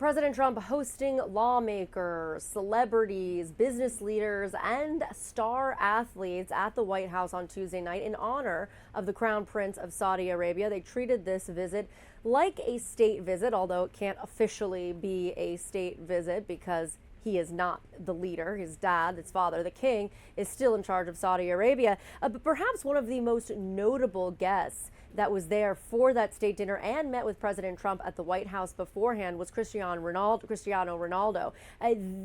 President Trump hosting lawmakers, celebrities, business leaders, and star athletes at the White House on Tuesday night in honor of the Crown Prince of Saudi Arabia. They treated this visit like a state visit, although it can't officially be a state visit because he is not the leader. His dad, his father, the king, is still in charge of Saudi Arabia. But perhaps one of the most notable guests that was there for that state dinner and met with President Trump at the White House beforehand was Cristiano Ronaldo.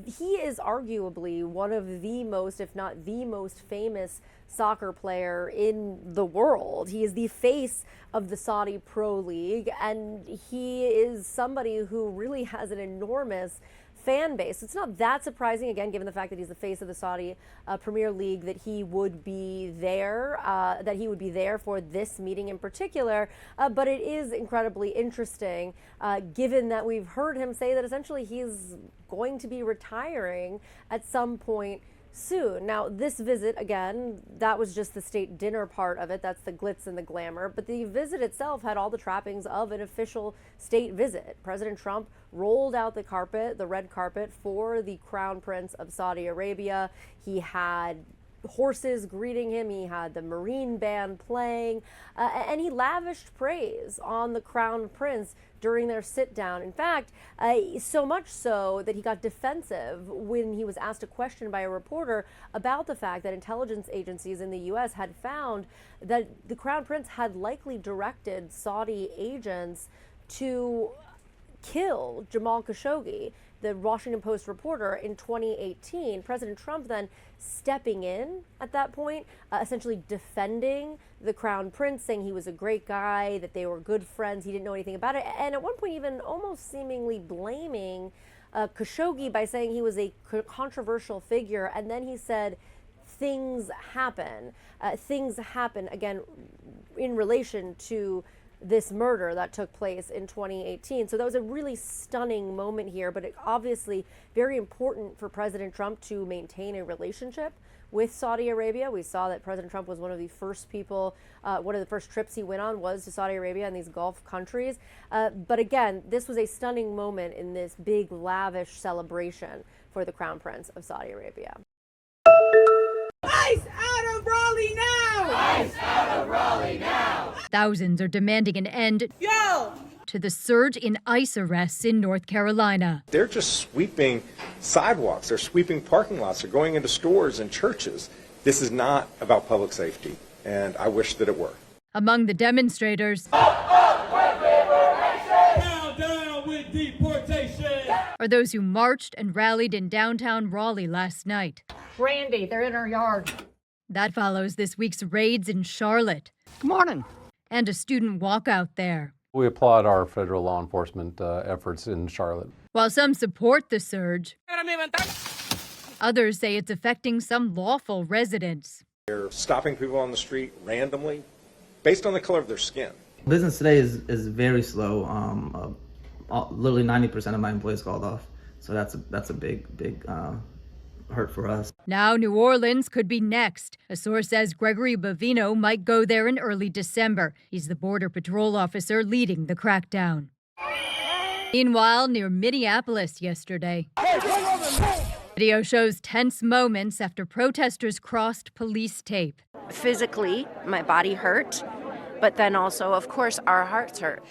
He is arguably one of the most, if not the most famous soccer player in the world. He is the face of the Saudi Pro League, and he is somebody who really has an enormous fan base. It's not that surprising, again, given the fact that he's the face of the Saudi Premier League, that he would be there, for this meeting in particular. But it is incredibly interesting, given that we've heard him say that essentially he's going to be retiring at some point soon. Now, this visit, again, that was just the state dinner part of it. That's the glitz and the glamour. But the visit itself had all the trappings of an official state visit. President Trump rolled out the carpet, the red carpet, for the Crown Prince of Saudi Arabia. He had horses greeting him. He had the Marine band playing, and he lavished praise on the Crown Prince during their sit down. In fact, so much so that he got defensive when he was asked a question by a reporter about the fact that intelligence agencies in the U.S. had found that the Crown Prince had likely directed Saudi agents to kill Jamal Khashoggi, the Washington Post reporter, in 2018. President Trump then stepping in at that point, essentially defending the Crown Prince, saying he was a great guy, that they were good friends, he didn't know anything about it, and at one point even almost seemingly blaming Khashoggi by saying he was a controversial figure. And then he said, things happen, again, in relation to this murder that took place in 2018. So that was a really stunning moment here, but it obviously very important for President Trump to maintain a relationship with Saudi Arabia. We saw that President Trump was one of the first people, one of the first trips he went on was to Saudi Arabia and these Gulf countries. But again, this was a stunning moment in this big, lavish celebration for the Crown Prince of Saudi Arabia. ICE out of Raleigh now! ICE out of Raleigh now! Thousands are demanding an end to the surge in ICE arrests in North Carolina. They're just sweeping sidewalks. They're sweeping parking lots. They're going into stores and churches. This is not about public safety, and I wish that it were. Among the demonstrators Down with deportation! are those who marched and rallied in downtown Raleigh last night. Randy, they're in our yard. That follows this week's raids in Charlotte. Good morning. And a student walkout there. We applaud our federal law enforcement efforts in Charlotte. While some support the surge, others say it's affecting some lawful residents. They're stopping people on the street randomly based on the color of their skin. Business today is very slow. Literally 90% of my employees called off. So that's a big hurt for us. Now New Orleans could be next. A source says Gregory Bavino might go there in early December. He's the Border Patrol officer leading the crackdown. Meanwhile, near Minneapolis yesterday, video shows tense moments after protesters crossed police tape. Physically, my body hurt, but then also, of course, our hearts hurt.